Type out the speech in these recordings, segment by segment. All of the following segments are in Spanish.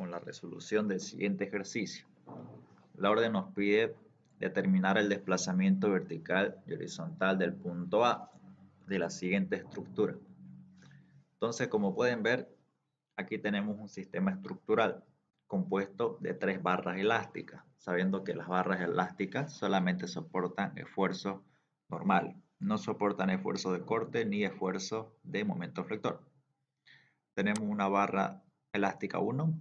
con la resolución del siguiente ejercicio. La orden nos pide determinar el desplazamiento vertical y horizontal del punto A de la siguiente estructura. Entonces, como pueden ver, aquí tenemos un sistema estructural compuesto de 3 barras elásticas, sabiendo que las barras elásticas solamente soportan esfuerzo normal, no soportan esfuerzo de corte ni esfuerzo de momento flector. Tenemos una barra elástica 1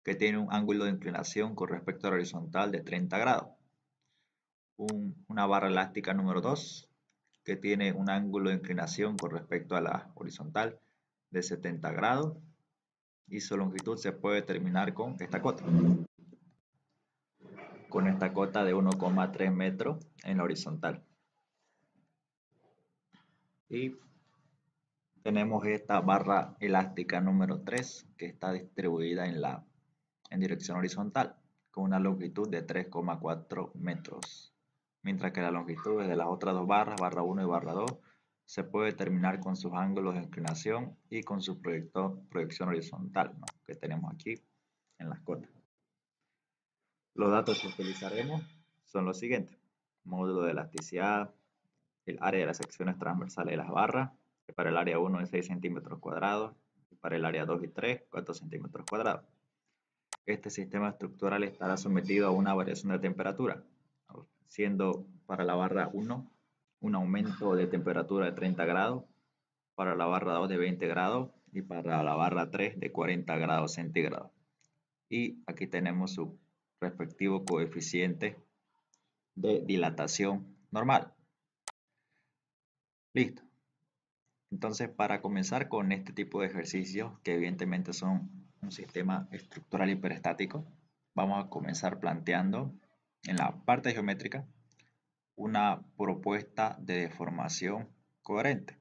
que tiene un ángulo de inclinación con respecto a la horizontal de 30 grados. Una barra elástica número 2 que tiene un ángulo de inclinación con respecto a la horizontal de 70 grados y su longitud se puede determinar con esta cota. Con esta cota de 1,3 metros en la horizontal. Y tenemos esta barra elástica número 3 que está distribuida en dirección horizontal con una longitud de 3,4 metros. Mientras que la longitud de las otras dos barras, barra 1 y barra 2, se puede determinar con sus ángulos de inclinación y con su proyección horizontal, ¿no?, que tenemos aquí en las cotas. Los datos que utilizaremos son los siguientes: módulo de elasticidad, el área de las secciones transversales de las barras, que para el área 1 es 6 centímetros cuadrados, y para el área 2 y 3, 4 centímetros cuadrados. Este sistema estructural estará sometido a una variación de temperatura, siendo para la barra 1 un aumento de temperatura de 30 grados, para la barra 2 de 20 grados y para la barra 3 de 40 grados centígrados. Y aquí tenemos su respectivo coeficiente de dilatación normal. Listo. Entonces, para comenzar con este tipo de ejercicios, que evidentemente son un sistema estructural hiperestático, vamos a comenzar planteando en la parte geométrica una propuesta de deformación coherente.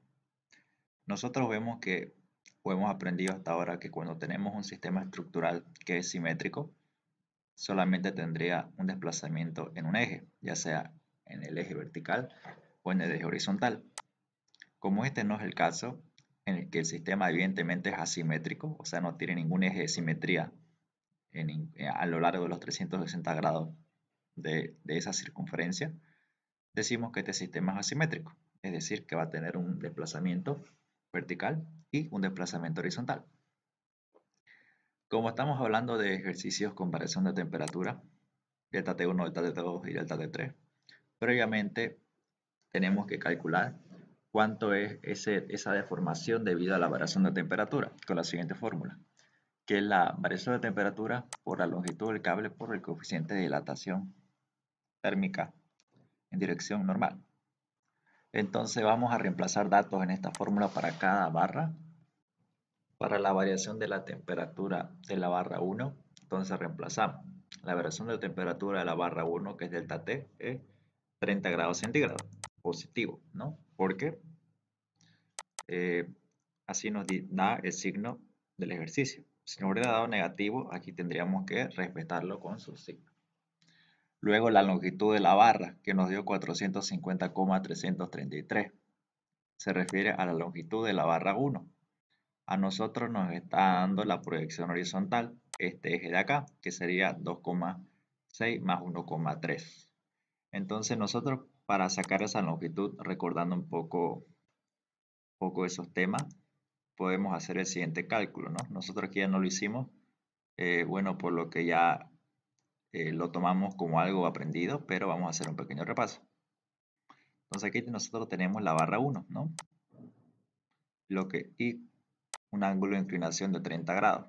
Nosotros vemos que, o hemos aprendido hasta ahora, que cuando tenemos un sistema estructural que es simétrico, solamente tendría un desplazamiento en un eje, ya sea en el eje vertical o en el eje horizontal. Como este no es el caso, en el que el sistema evidentemente es asimétrico, o sea, no tiene ningún eje de simetría a lo largo de los 360 grados de esa circunferencia, decimos que este sistema es asimétrico, es decir, que va a tener un desplazamiento vertical y un desplazamiento horizontal. Como estamos hablando de ejercicios con variación de temperatura, delta T1, delta T2 y delta T3, previamente tenemos que calcular cuánto es esa deformación debido a la variación de temperatura con la siguiente fórmula, que es la variación de temperatura por la longitud del cable por el coeficiente de dilatación térmica en dirección normal. Entonces vamos a reemplazar datos en esta fórmula para cada barra. Para la variación de la temperatura de la barra 1, entonces reemplazamos la variación de temperatura de la barra 1, que es delta T, es 30 grados centígrados, positivo, ¿no? Porque así nos da el signo del ejercicio. Si nos hubiera dado negativo, aquí tendríamos que respetarlo con su signo. Luego la longitud de la barra, que nos dio 450,333. Se refiere a la longitud de la barra 1. A nosotros nos está dando la proyección horizontal, este eje de acá, que sería 2,6 más 1,3. Entonces nosotros, para sacar esa longitud, recordando un poco esos temas, podemos hacer el siguiente cálculo, ¿no? Nosotros aquí ya no lo hicimos, bueno, por lo que ya lo tomamos como algo aprendido, pero vamos a hacer un pequeño repaso. Entonces aquí nosotros tenemos la barra 1, ¿no? Y un ángulo de inclinación de 30 grados.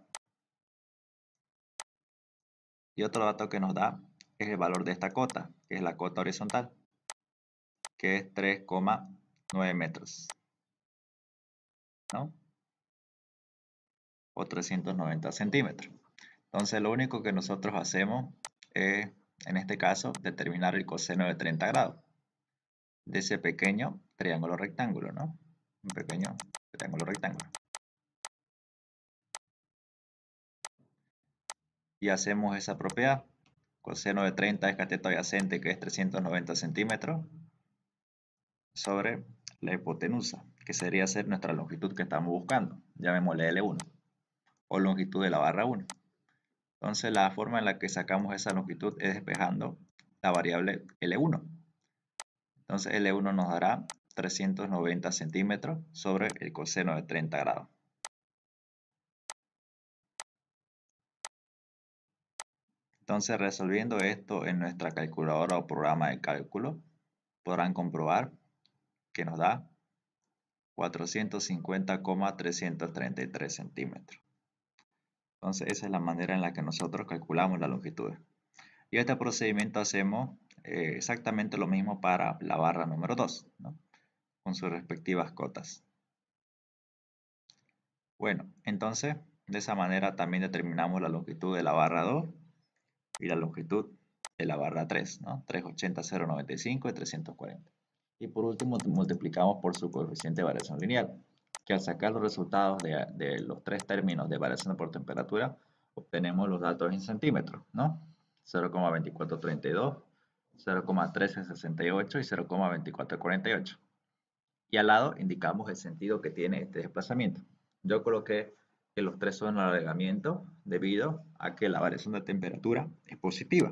Y otro dato que nos da es el valor de esta cota, que es la cota horizontal, que es 3,9 metros, ¿no? O 390 centímetros. Entonces lo único que nosotros hacemos es, en este caso, determinar el coseno de 30 grados de ese pequeño triángulo rectángulo, ¿no? Un pequeño triángulo rectángulo. Y hacemos esa propiedad. Coseno de 30 es cateto adyacente, que es 390 centímetros, sobre la hipotenusa, que sería ser nuestra longitud que estamos buscando. Llamémosle L1. o longitud de la barra 1. Entonces la forma en la que sacamos esa longitud es despejando la variable L1. Entonces L1 nos dará 390 centímetros sobre el coseno de 30 grados. Entonces, resolviendo esto en nuestra calculadora o programa de cálculo, podrán comprobar que nos da 450,333 centímetros. Entonces, esa es la manera en la que nosotros calculamos la longitud. Y este procedimiento hacemos exactamente lo mismo para la barra número 2, ¿no? Con sus respectivas cotas. Bueno, entonces, de esa manera también determinamos la longitud de la barra 2 y la longitud de la barra 3, ¿no? 380, 095 y 340. Y por último, multiplicamos por su coeficiente de variación lineal, que al sacar los resultados de los tres términos de variación por temperatura, obtenemos los datos en centímetros, ¿no? 0,2432, 0,1368 y 0,2448. Y al lado indicamos el sentido que tiene este desplazamiento. Yo coloqué que los tres son alargamiento debido a que la variación de temperatura es positiva,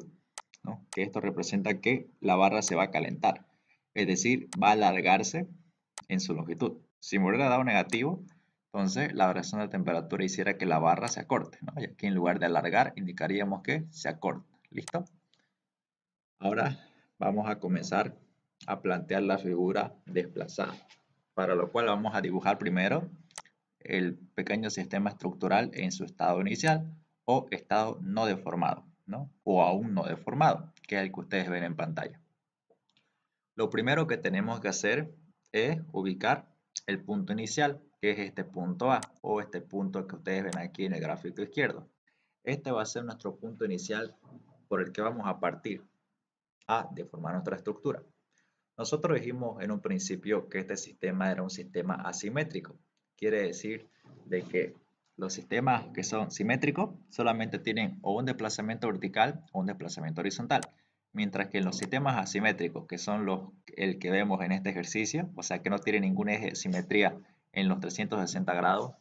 ¿no? Que esto representa que la barra se va a calentar, es decir, va a alargarse en su longitud. Si me hubiera dado negativo, entonces la variación de temperatura hiciera que la barra se acorte, ¿no? Y aquí en lugar de alargar indicaríamos que se acorta. ¿Listo? Ahora vamos a comenzar a plantear la figura desplazada, para lo cual vamos a dibujar primero el pequeño sistema estructural en su estado inicial o estado no deformado, ¿no? O aún no deformado, que es el que ustedes ven en pantalla. Lo primero que tenemos que hacer es ubicar el punto inicial, que es este punto A, o este punto que ustedes ven aquí en el gráfico izquierdo. Este va a ser nuestro punto inicial por el que vamos a partir a deformar nuestra estructura. Nosotros dijimos en un principio que este sistema era un sistema asimétrico. Quiere decir de que los sistemas que son simétricos solamente tienen o un desplazamiento vertical o un desplazamiento horizontal. Mientras que en los sistemas asimétricos, que son el que vemos en este ejercicio, o sea que no tiene ningún eje de simetría en los 360 grados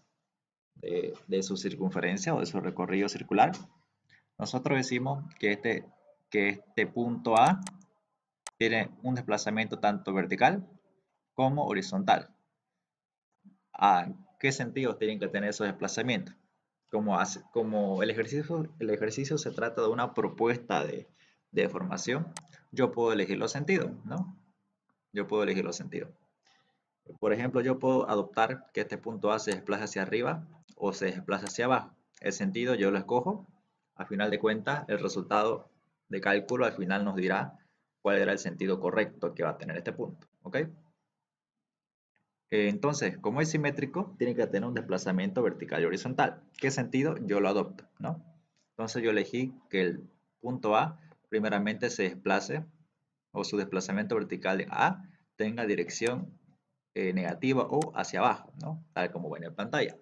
de su circunferencia o de su recorrido circular, nosotros decimos que este punto A tiene un desplazamiento tanto vertical como horizontal. ¿Qué sentido tienen que tener esos desplazamientos? Como el ejercicio se trata de una propuesta de deformación, yo puedo elegir los sentidos, ¿no? Yo puedo elegir los sentidos. Por ejemplo, yo puedo adoptar que este punto A se desplace hacia arriba o se desplace hacia abajo. El sentido yo lo escojo. A final de cuentas, el resultado de cálculo al final nos dirá cuál era el sentido correcto que va a tener este punto. ¿Ok? Entonces, como es simétrico, tiene que tener un desplazamiento vertical y horizontal. ¿Qué sentido? Yo lo adopto, ¿no? Entonces yo elegí que el punto A primeramente se desplace o su desplazamiento vertical de A tenga dirección negativa o hacia abajo, ¿no? Tal como ven en pantalla.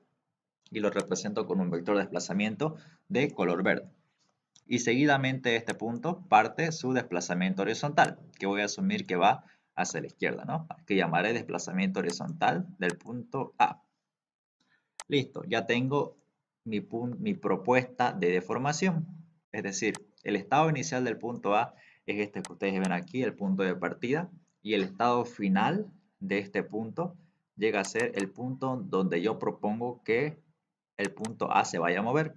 Y lo represento con un vector de desplazamiento de color verde. Y seguidamente de este punto parte su desplazamiento horizontal, que voy a asumir que va hacia la izquierda, ¿no? Que llamaré desplazamiento horizontal del punto A. Listo, ya tengo mi propuesta de deformación. Es decir, el estado inicial del punto A es este que ustedes ven aquí, el punto de partida, y el estado final de este punto llega a ser el punto donde yo propongo que el punto A se vaya a mover.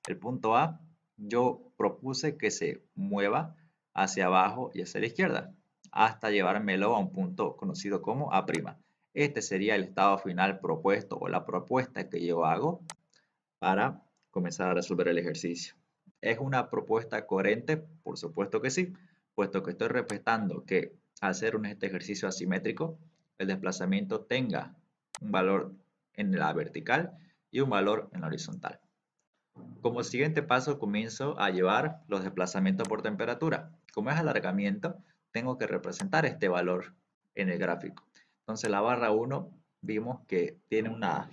El punto A yo propuse que se mueva hacia abajo y hacia la izquierda, hasta llevármelo a un punto conocido como A'. Este sería el estado final propuesto o la propuesta que yo hago para comenzar a resolver el ejercicio. ¿Es una propuesta coherente? Por supuesto que sí, puesto que estoy respetando que al hacer este ejercicio asimétrico, el desplazamiento tenga un valor en la vertical y un valor en la horizontal. Como siguiente paso comienzo a llevar los desplazamientos por temperatura. Como es alargamiento, tengo que representar este valor en el gráfico. Entonces la barra 1 vimos que tiene una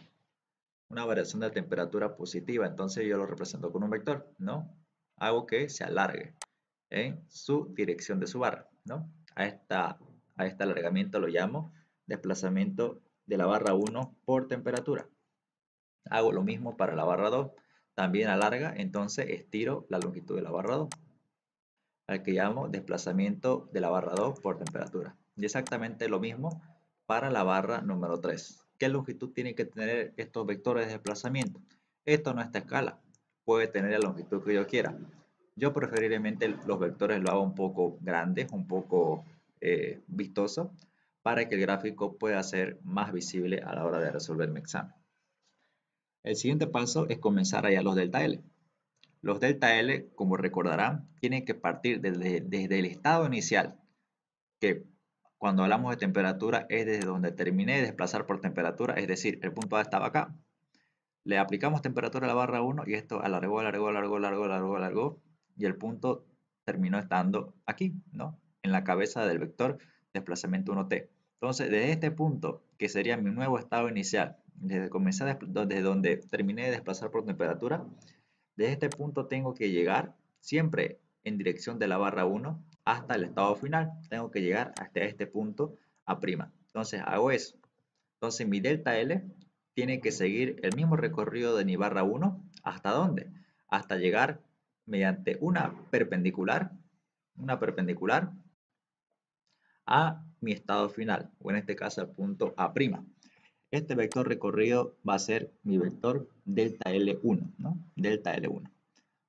variación de temperatura positiva, entonces yo lo represento con un vector, ¿no? Hago que se alargue en su dirección de su barra, ¿no? A este alargamiento lo llamo desplazamiento de la barra 1 por temperatura. Hago lo mismo para la barra 2, también alarga, entonces estiro la longitud de la barra 2, al que llamo desplazamiento de la barra 2 por temperatura. Y exactamente lo mismo para la barra número 3. ¿Qué longitud tienen que tener estos vectores de desplazamiento? Esto no está a escala, puede tener la longitud que yo quiera. Yo preferiblemente los vectores lo hago un poco grandes, un poco vistosos, para que el gráfico pueda ser más visible a la hora de resolver mi examen. El siguiente paso es comenzar a hallar los delta L. Los delta L, como recordarán, tienen que partir desde el estado inicial, que cuando hablamos de temperatura es desde donde terminé de desplazar por temperatura, es decir, el punto A estaba acá. Le aplicamos temperatura a la barra 1 y esto alargó, alargó, alargó, alargó, alargó, alargó, y el punto terminó estando aquí, ¿no? En la cabeza del vector desplazamiento 1t. Entonces, desde este punto, que sería mi nuevo estado inicial, desde donde terminé de desplazar por temperatura, desde este punto tengo que llegar siempre en dirección de la barra 1 hasta el estado final. Tengo que llegar hasta este punto A'. Entonces hago eso. Entonces mi delta L tiene que seguir el mismo recorrido de mi barra 1. ¿Hasta dónde? Hasta llegar mediante una perpendicular a mi estado final, o en este caso al punto A'. Este vector recorrido va a ser mi vector delta L1, ¿no? Delta L1.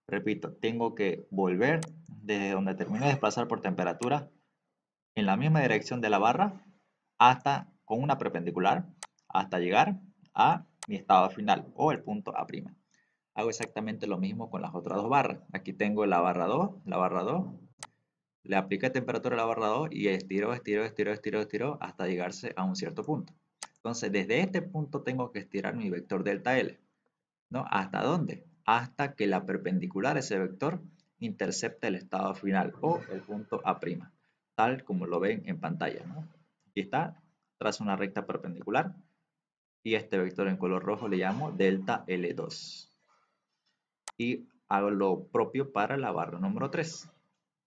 Repito, tengo que volver desde donde terminé de desplazar por temperatura en la misma dirección de la barra hasta con una perpendicular hasta llegar a mi estado final o el punto A'. Hago exactamente lo mismo con las otras dos barras. Aquí tengo la barra 2, le apliqué temperatura a la barra 2 y estiro, estiro, estiro, estiro, estiro hasta llegarse a un cierto punto. Entonces, desde este punto tengo que estirar mi vector delta L, ¿no? ¿Hasta dónde? Hasta que la perpendicular a ese vector intercepte el estado final o el punto A', tal como lo ven en pantalla, ¿no? Aquí está, trazo una recta perpendicular y este vector en color rojo le llamo delta L2. Y hago lo propio para la barra número 3.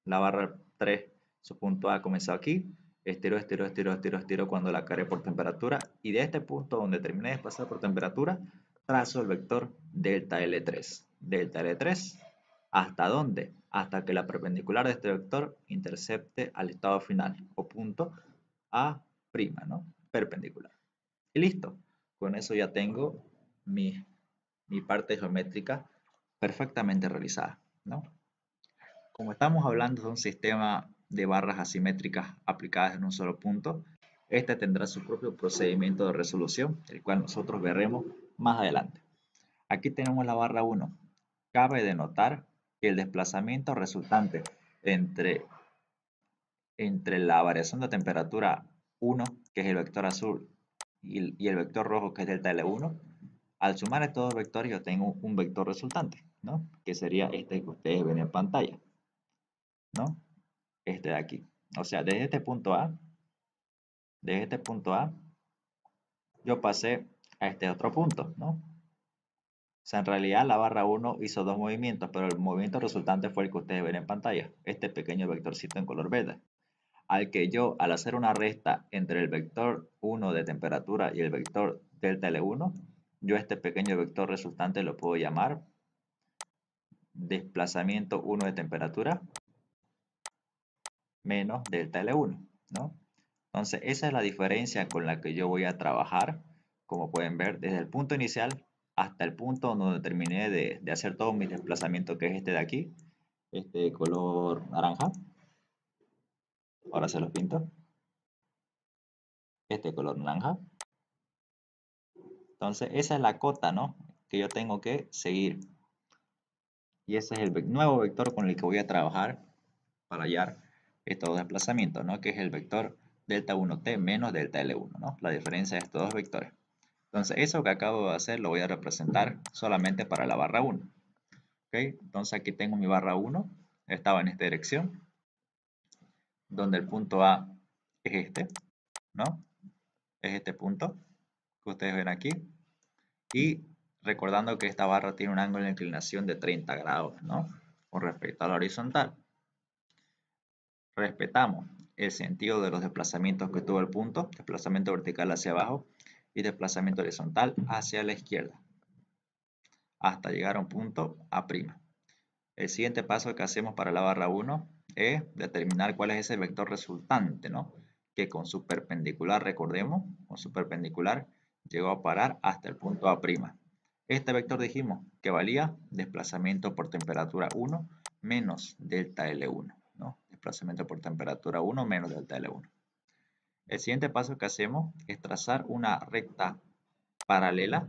La barra 3, su punto A comenzó aquí, estiro, estiro, estiro, estiro, estiro cuando la cargué por temperatura y de este punto donde terminé de pasar por temperatura, trazo el vector delta L3. Delta L3, ¿hasta dónde? Hasta que la perpendicular de este vector intercepte al estado final o punto A', ¿no? Perpendicular. Y listo. Con eso ya tengo mi parte geométrica perfectamente realizada, ¿no? Como estamos hablando de un sistema de barras asimétricas aplicadas en un solo punto, este tendrá su propio procedimiento de resolución, el cual nosotros veremos más adelante. Aquí tenemos la barra 1. Cabe denotar que el desplazamiento resultante entre, entre la variación de temperatura 1, que es el vector azul, y el vector rojo, que es delta L1, al sumar estos dos vectores yo tengo un vector resultante, ¿no? Que sería este que ustedes ven en pantalla, ¿no? Este de aquí. O sea, desde este punto A, yo pasé a este otro punto, ¿no? O sea, en realidad la barra 1 hizo dos movimientos, pero el movimiento resultante fue el que ustedes ven en pantalla, este pequeño vectorcito en color verde. Al que yo, al hacer una resta entre el vector 1 de temperatura y el vector delta L1, yo este pequeño vector resultante lo puedo llamar desplazamiento 1 de temperatura menos delta L1, ¿no? Entonces, esa es la diferencia con la que yo voy a trabajar, como pueden ver, desde el punto inicial hasta el punto donde terminé de hacer todo mi desplazamiento, que es este de aquí, este color naranja. Ahora se los pinto. Este color naranja. Entonces, esa es la cota, ¿no? Que yo tengo que seguir. Y ese es el nuevo vector con el que voy a trabajar para hallar estos desplazamientos, ¿no? Que es el vector delta 1t menos delta L1, ¿no? La diferencia de estos dos vectores. Entonces, eso que acabo de hacer lo voy a representar solamente para la barra 1. ¿Ok? Entonces, aquí tengo mi barra 1. Estaba en esta dirección, donde el punto A es este, ¿no? Es este punto que ustedes ven aquí. Y recordando que esta barra tiene un ángulo de inclinación de 30 grados, ¿no? Con respecto a la horizontal. Respetamos el sentido de los desplazamientos que tuvo el punto, desplazamiento vertical hacia abajo y desplazamiento horizontal hacia la izquierda. hasta llegar a un punto A'. El siguiente paso que hacemos para la barra 1 es determinar cuál es ese vector resultante, ¿no? Que con su perpendicular, recordemos, con su perpendicular llegó a parar hasta el punto A'. Este vector dijimos que valía desplazamiento por temperatura 1 menos delta L1, ¿no? Desplazamiento por temperatura 1 menos delta L1. El siguiente paso que hacemos es trazar una recta paralela.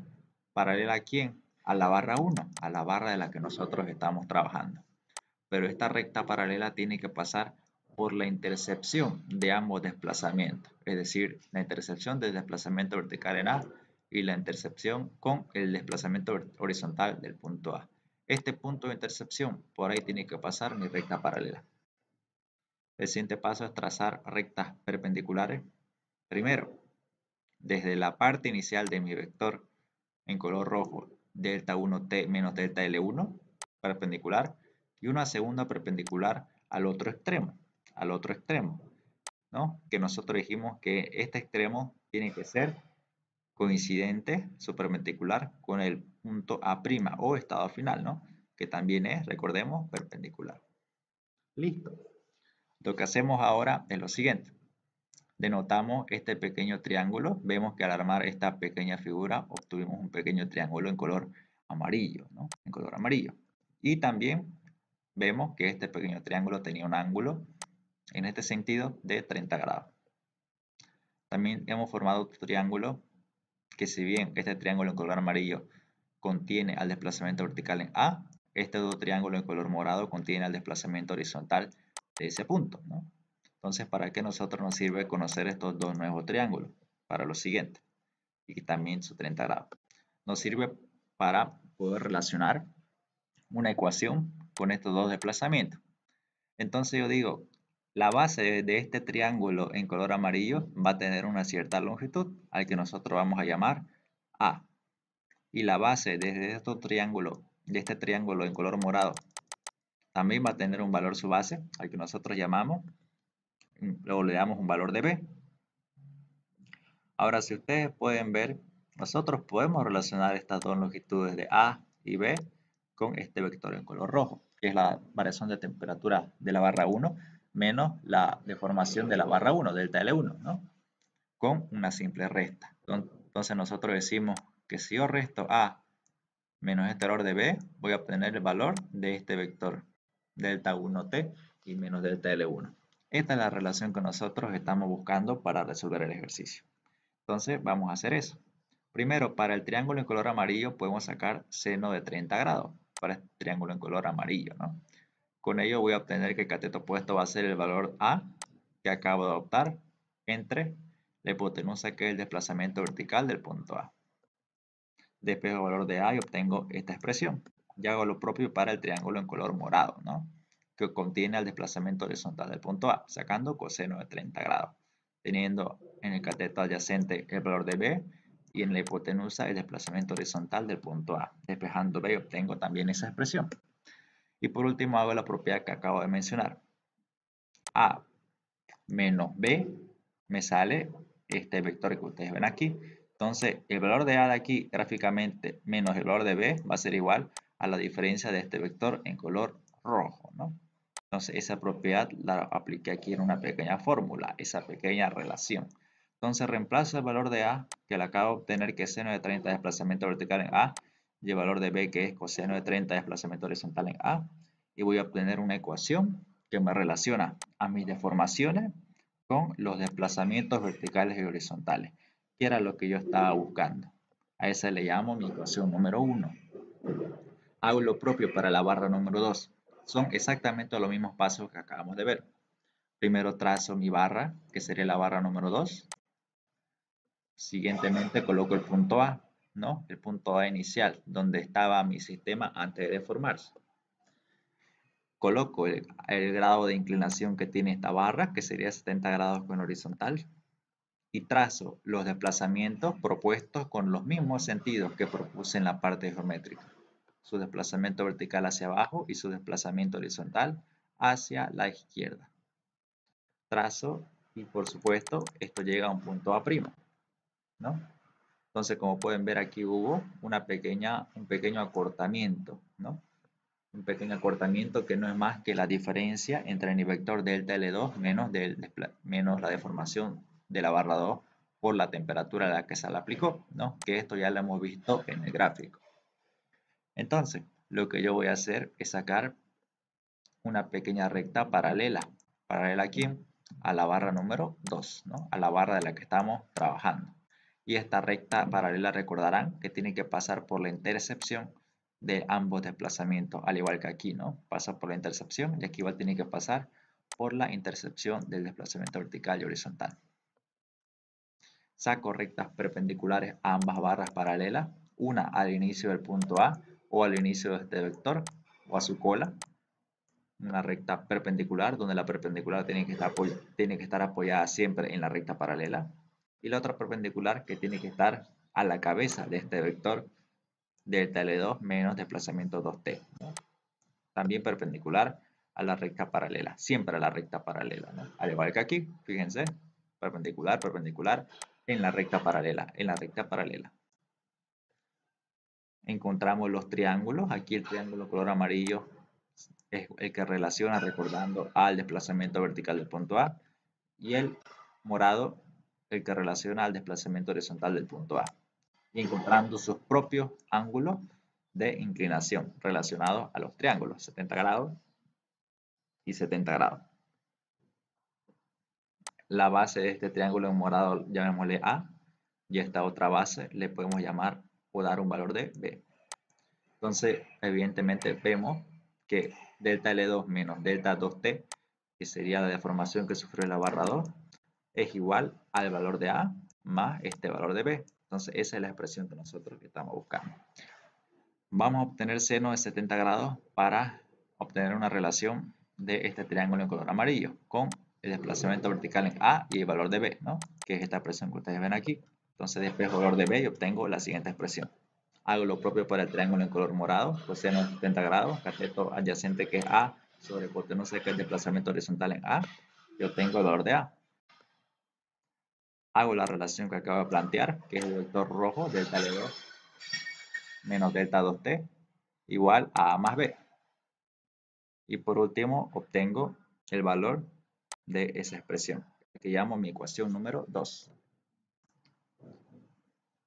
¿Paralela a quién? A la barra 1, a la barra de la que nosotros estamos trabajando. Pero esta recta paralela tiene que pasar por la intersección de ambos desplazamientos, es decir, la intersección del desplazamiento vertical en A y la intersección con el desplazamiento horizontal del punto A. Este punto de intersección, por ahí tiene que pasar mi recta paralela. El siguiente paso es trazar rectas perpendiculares. Primero, desde la parte inicial de mi vector en color rojo, delta 1t menos delta L1, perpendicular, y una segunda perpendicular al otro extremo, ¿no? Que nosotros dijimos que este extremo tiene que ser coincidente, su perpendicular, con el punto A' o estado final, ¿no? Que también es, recordemos, perpendicular. Listo. Lo que hacemos ahora es lo siguiente. Denotamos este pequeño triángulo. Vemos que al armar esta pequeña figura obtuvimos un pequeño triángulo en color amarillo, ¿no? En color amarillo. Y también vemos que este pequeño triángulo tenía un ángulo, en este sentido, de 30 grados. También hemos formado otro triángulo que, si bien este triángulo en color amarillo contiene al desplazamiento vertical en A, este otro triángulo en color morado contiene al desplazamiento horizontal de ese punto, ¿no? Entonces, ¿para qué nosotros nos sirve conocer estos dos nuevos triángulos? Para lo siguiente, y también su 30 grados. Nos sirve para poder relacionar una ecuación con estos dos desplazamientos. Entonces yo digo, la base de este triángulo en color amarillo va a tener una cierta longitud, al que nosotros vamos a llamar A. Y la base de este triángulo en color morado también va a tener un valor su base, al que nosotros llamamos, luego le damos un valor de B. Ahora, si ustedes pueden ver, nosotros podemos relacionar estas dos longitudes de A y B con este vector en color rojo, que es la variación de temperatura de la barra 1 menos la deformación de la barra 1, delta L1, ¿no? Con una simple resta. Entonces nosotros decimos que si yo resto A menos este valor de B, voy a obtener el valor de este vector delta 1t y menos delta L1. Esta es la relación que nosotros estamos buscando para resolver el ejercicio. Entonces vamos a hacer eso. Primero, para el triángulo en color amarillo podemos sacar seno de 30 grados para este triángulo en color amarillo, ¿no? Con ello voy a obtener que el cateto opuesto va a ser el valor A que acabo de adoptar entre la hipotenusa, que es el desplazamiento vertical del punto A. Despejo el valor de A y obtengo esta expresión. Y hago lo propio para el triángulo en color morado, ¿no? Que contiene el desplazamiento horizontal del punto A, sacando coseno de 30 grados, teniendo en el cateto adyacente el valor de B y en la hipotenusa el desplazamiento horizontal del punto A. Despejando B obtengo también esa expresión. Y por último hago la propiedad que acabo de mencionar. A menos B me sale este vector que ustedes ven aquí. Entonces, el valor de A de aquí gráficamente menos el valor de B va a ser igual a la diferencia de este vector en color rojo, ¿no? Entonces, esa propiedad la apliqué aquí en una pequeña fórmula, esa pequeña relación. Entonces, reemplazo el valor de A, que le acabo de obtener, que es seno de 30 de desplazamiento vertical en A, y el valor de B, que es coseno de 30 de desplazamiento horizontal en A, y voy a obtener una ecuación que me relaciona a mis deformaciones con los desplazamientos verticales y horizontales, que era lo que yo estaba buscando. A esa le llamo mi ecuación número 1. Hago lo propio para la barra número 2. Son exactamente los mismos pasos que acabamos de ver. Primero trazo mi barra, que sería la barra número 2. Siguientemente coloco el punto A, ¿no? El punto A inicial, donde estaba mi sistema antes de deformarse. Coloco el grado de inclinación que tiene esta barra, que sería 70 grados con horizontal, y trazo los desplazamientos propuestos con los mismos sentidos que propuse en la parte geométrica. Su desplazamiento vertical hacia abajo y su desplazamiento horizontal hacia la izquierda. Trazo y por supuesto esto llega a un punto A', ¿no? Entonces, como pueden ver, aquí hubo un pequeño acortamiento, ¿no? Un pequeño acortamiento que no es más que la diferencia entre el vector delta L2 menos la deformación de la barra 2 por la temperatura a la que se le aplicó, ¿no? Que esto ya lo hemos visto en el gráfico. Entonces, lo que yo voy a hacer es sacar una pequeña recta paralela. ¿Paralela a quién? A la barra número 2, ¿no? A la barra de la que estamos trabajando. Y esta recta paralela recordarán que tiene que pasar por la intercepción de ambos desplazamientos, al igual que aquí, ¿no? Pasa por la intercepción y aquí igual tiene que pasar por la intercepción del desplazamiento vertical y horizontal. Saco rectas perpendiculares a ambas barras paralelas, una al inicio del punto A o al inicio de este vector o a su cola, una recta perpendicular donde la perpendicular tiene que estar apoyada siempre en la recta paralela y la otra perpendicular que tiene que estar a la cabeza de este vector delta L2 menos desplazamiento 2t, ¿no? También perpendicular a la recta paralela, siempre a la recta paralela, ¿no? Al igual que aquí, fíjense, perpendicular, perpendicular en la recta paralela, en la recta paralela. Encontramos los triángulos, aquí el triángulo color amarillo es el que relaciona recordando al desplazamiento vertical del punto A y el morado el que relaciona al desplazamiento horizontal del punto A y encontrando sus propios ángulos de inclinación relacionados a los triángulos 70 grados y 70 grados. La base de este triángulo en morado llamémosle A y esta otra base le podemos llamar o dar un valor de B. Entonces, evidentemente vemos que delta L2 menos delta 2T, que sería la deformación que sufrió la barra 2, es igual al valor de A más este valor de B. Entonces, esa es la expresión que nosotros estamos buscando. Vamos a obtener seno de 70 grados para obtener una relación de este triángulo en color amarillo con el desplazamiento vertical en A y el valor de B, ¿no? Que es esta expresión que ustedes ven aquí. Entonces, despejo el valor de B y obtengo la siguiente expresión. Hago lo propio para el triángulo en color morado, coseno de 70 grados, cateto adyacente que es A sobre hipotenusa que es el desplazamiento horizontal en A, y obtengo el valor de A. Hago la relación que acabo de plantear, que es el vector rojo, delta L2 menos delta 2T, igual a A más B. Y por último, obtengo el valor de esa expresión, que llamo mi ecuación número 2.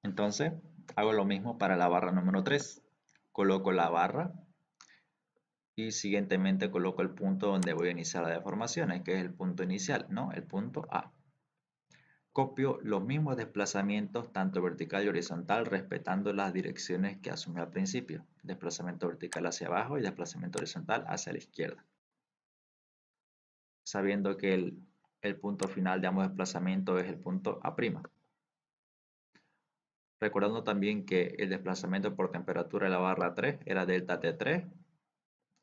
Entonces, hago lo mismo para la barra número 3. Coloco la barra y siguientemente coloco el punto donde voy a iniciar la deformación, que es el punto inicial, ¿no? El punto A. Copio los mismos desplazamientos tanto vertical y horizontal respetando las direcciones que asumí al principio. Desplazamiento vertical hacia abajo y desplazamiento horizontal hacia la izquierda. Sabiendo que el punto final de ambos desplazamientos es el punto A'. Recordando también que el desplazamiento por temperatura de la barra 3 era delta T3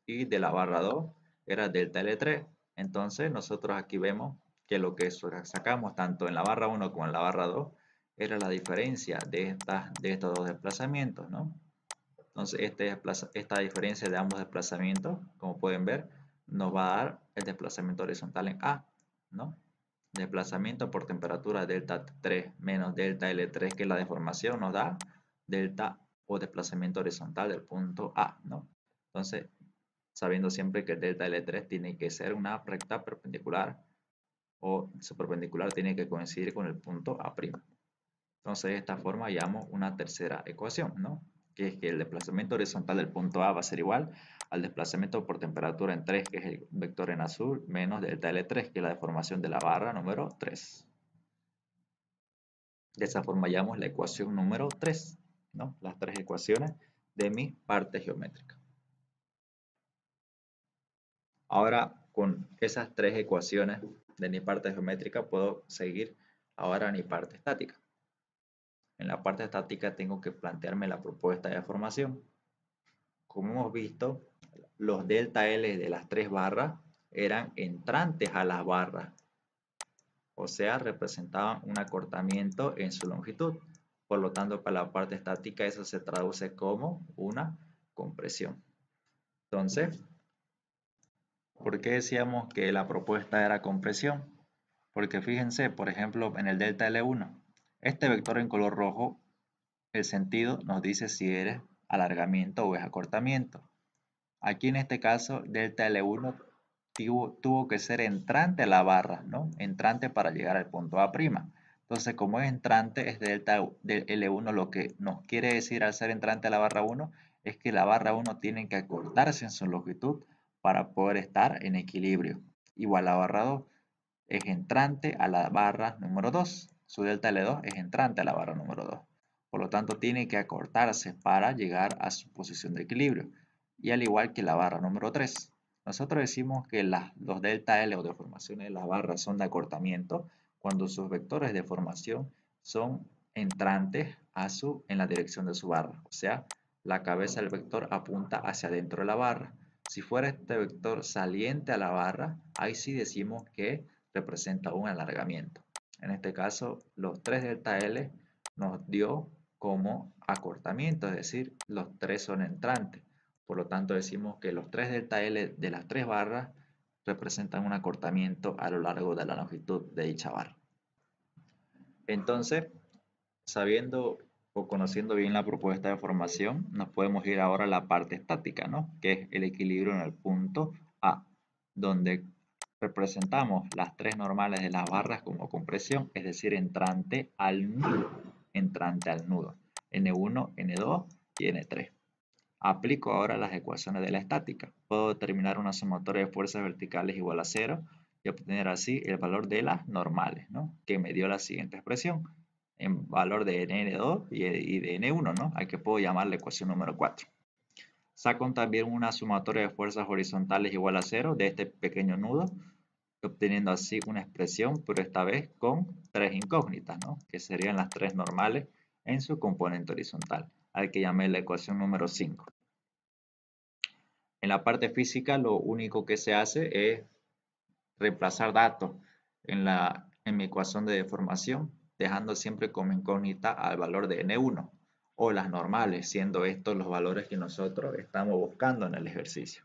y de la barra 2 era delta L3. Entonces nosotros aquí vemos que lo que sacamos tanto en la barra 1 como en la barra 2 era la diferencia de estos dos desplazamientos, ¿no? Entonces esta diferencia de ambos desplazamientos, como pueden ver, nos va a dar el desplazamiento horizontal en A, ¿no? Desplazamiento por temperatura delta 3 menos delta L3, que es la deformación, nos da delta o desplazamiento horizontal del punto A, ¿no? Entonces, sabiendo siempre que el delta L3 tiene que ser una recta perpendicular o su perpendicular tiene que coincidir con el punto A'. Entonces, de esta forma llamo una tercera ecuación, ¿no? Que es que el desplazamiento horizontal del punto A va a ser igual al desplazamiento por temperatura en 3, que es el vector en azul, menos delta L3, que es la deformación de la barra número 3. De esa forma llamamos la ecuación número 3, ¿no? Las tres ecuaciones de mi parte geométrica. Ahora, con esas tres ecuaciones de mi parte geométrica, puedo seguir ahora a mi parte estática. En la parte estática tengo que plantearme la propuesta de deformación. Como hemos visto, los delta L de las tres barras eran entrantes a las barras, o sea, representaban un acortamiento en su longitud. Por lo tanto, para la parte estática eso se traduce como una compresión. Entonces, ¿por qué decíamos que la propuesta era compresión? Porque fíjense, por ejemplo, en el delta L1, este vector en color rojo el sentido nos dice si es alargamiento o es acortamiento. Aquí en este caso, delta L1 tuvo que ser entrante a la barra, ¿no? Entrante para llegar al punto A'. Entonces, como es entrante, es delta del L1, lo que nos quiere decir al ser entrante a la barra 1 es que la barra 1 tiene que acortarse en su longitud para poder estar en equilibrio. Igual la barra 2 es entrante a la barra número 2. Su delta L2 es entrante a la barra número 2. Por lo tanto, tiene que acortarse para llegar a su posición de equilibrio. Y al igual que la barra número 3. Nosotros decimos que los delta L o deformaciones de las barras son de acortamiento cuando sus vectores de deformación son entrantes en la dirección de su barra. O sea, la cabeza del vector apunta hacia adentro de la barra. Si fuera este vector saliente a la barra, ahí sí decimos que representa un alargamiento. En este caso, los 3 delta L nos dio como acortamiento, es decir, los 3 son entrantes. Por lo tanto, decimos que los 3 delta L de las 3 barras representan un acortamiento a lo largo de la longitud de dicha barra. Entonces, sabiendo o conociendo bien la propuesta de formación, nos podemos ir ahora a la parte estática, ¿no? Que es el equilibrio en el punto A, donde representamos las 3 normales de las barras como compresión, es decir, entrante al nudo, N1, N2 y N3. Aplico ahora las ecuaciones de la estática. Puedo determinar una sumatoria de fuerzas verticales igual a 0 y obtener así el valor de las normales, ¿no? Que me dio la siguiente expresión, en valor de N2 y de N1, ¿no? Al que puedo llamar la ecuación número 4. Saco también una sumatoria de fuerzas horizontales igual a 0 de este pequeño nudo, obteniendo así una expresión, pero esta vez con 3 incógnitas, ¿no? Que serían las 3 normales en su componente horizontal, al que llamé la ecuación número 5. En la parte física lo único que se hace es reemplazar datos en mi ecuación de deformación, dejando siempre como incógnita al valor de N1 o las normales, siendo estos los valores que nosotros estamos buscando en el ejercicio.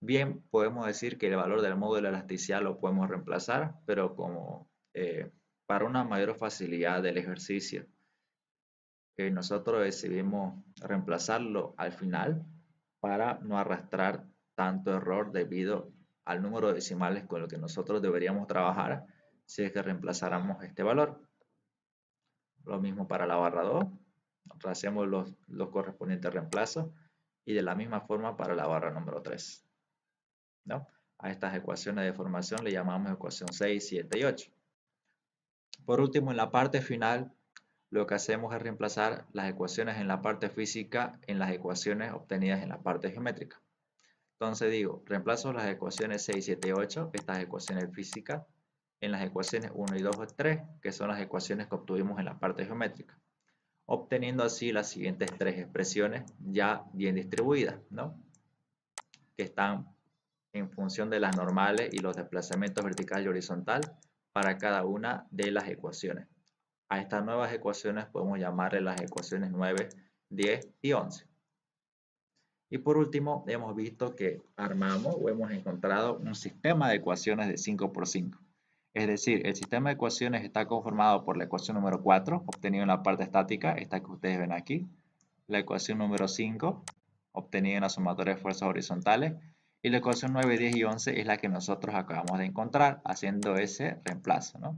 Bien, podemos decir que el valor del módulo de elasticidad lo podemos reemplazar, pero como para una mayor facilidad del ejercicio, nosotros decidimos reemplazarlo al final para no arrastrar tanto error debido al número de decimales con el que nosotros deberíamos trabajar si es que reemplazáramos este valor. Lo mismo para la barra 2, hacemos los correspondientes reemplazos y de la misma forma para la barra número 3. ¿No? A estas ecuaciones de formación le llamamos ecuación 6, 7 y 8. Por último, en la parte final, lo que hacemos es reemplazar las ecuaciones en la parte física en las ecuaciones obtenidas en la parte geométrica. Entonces digo, reemplazo las ecuaciones 6, 7 y 8, estas ecuaciones físicas, en las ecuaciones 1 y 2 y 3, que son las ecuaciones que obtuvimos en la parte geométrica, obteniendo así las siguientes 3 expresiones ya bien distribuidas, ¿no? Que están en función de las normales y los desplazamientos vertical y horizontal para cada una de las ecuaciones. A estas nuevas ecuaciones podemos llamarle las ecuaciones 9, 10 y 11. Y por último, hemos visto que armamos o hemos encontrado un sistema de ecuaciones de 5 por 5. Es decir, el sistema de ecuaciones está conformado por la ecuación número 4, obtenida en la parte estática, esta que ustedes ven aquí, la ecuación número 5, obtenida en la sumatoria de fuerzas horizontales, y la ecuación 9, 10 y 11 es la que nosotros acabamos de encontrar haciendo ese reemplazo, ¿no?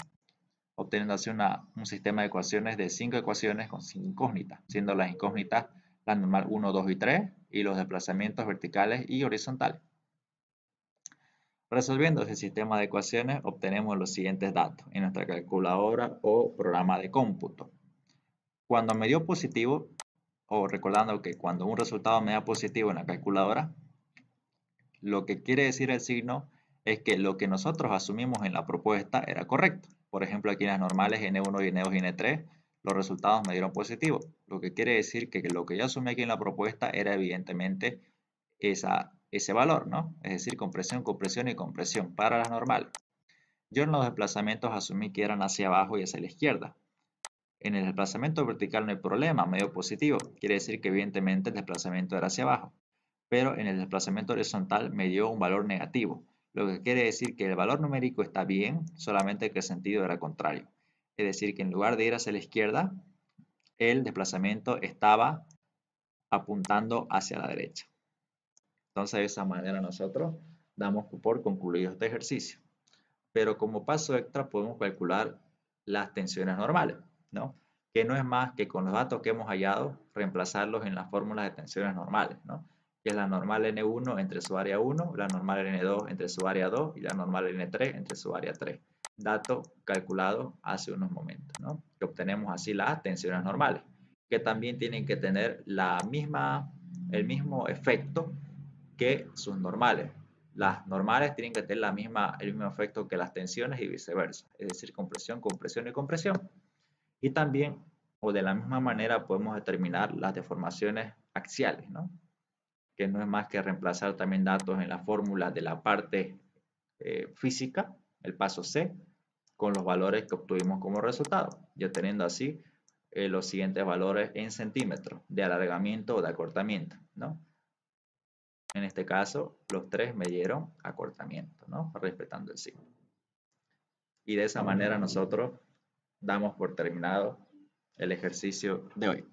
Obteniendo así un sistema de ecuaciones de 5 ecuaciones con 5 incógnitas, siendo las incógnitas la normal 1, 2 y 3 y los desplazamientos verticales y horizontales. Resolviendo ese sistema de ecuaciones obtenemos los siguientes datos en nuestra calculadora o programa de cómputo. Cuando me dio positivo, o recordando que cuando un resultado me da positivo en la calculadora, lo que quiere decir el signo es que lo que nosotros asumimos en la propuesta era correcto. Por ejemplo, aquí en las normales N1 y N2 y N3, los resultados me dieron positivo. Lo que quiere decir que lo que yo asumí aquí en la propuesta era evidentemente ese valor, ¿no? Es decir, compresión, compresión y compresión para las normales. Yo en los desplazamientos asumí que eran hacia abajo y hacia la izquierda. En el desplazamiento vertical no hay problema, medio positivo. Quiere decir que evidentemente el desplazamiento era hacia abajo. Pero en el desplazamiento horizontal me dio un valor negativo, lo que quiere decir que el valor numérico está bien, solamente que el sentido era contrario. Es decir, que en lugar de ir hacia la izquierda, el desplazamiento estaba apuntando hacia la derecha. Entonces, de esa manera nosotros damos por concluido este ejercicio. Pero como paso extra podemos calcular las tensiones normales, ¿no? Que no es más que con los datos que hemos hallado, reemplazarlos en las fórmulas de tensiones normales, ¿no? Que es la normal N1 entre su área 1, la normal N2 entre su área 2 y la normal N3 entre su área 3. Dato calculado hace unos momentos, ¿no? Que obtenemos así las tensiones normales, que también tienen que tener el mismo efecto que sus normales. Las normales tienen que tener el mismo efecto que las tensiones y viceversa, es decir, compresión, compresión y compresión. Y también, o de la misma manera, podemos determinar las deformaciones axiales, ¿no? Que no es más que reemplazar también datos en la fórmula de la parte física, el paso C, con los valores que obtuvimos como resultado, y obteniendo así los siguientes valores en centímetros de alargamiento o de acortamiento, ¿no? En este caso, los tres me dieron acortamiento, ¿no? Respetando el signo. Y de esa manera nosotros damos por terminado el ejercicio de hoy.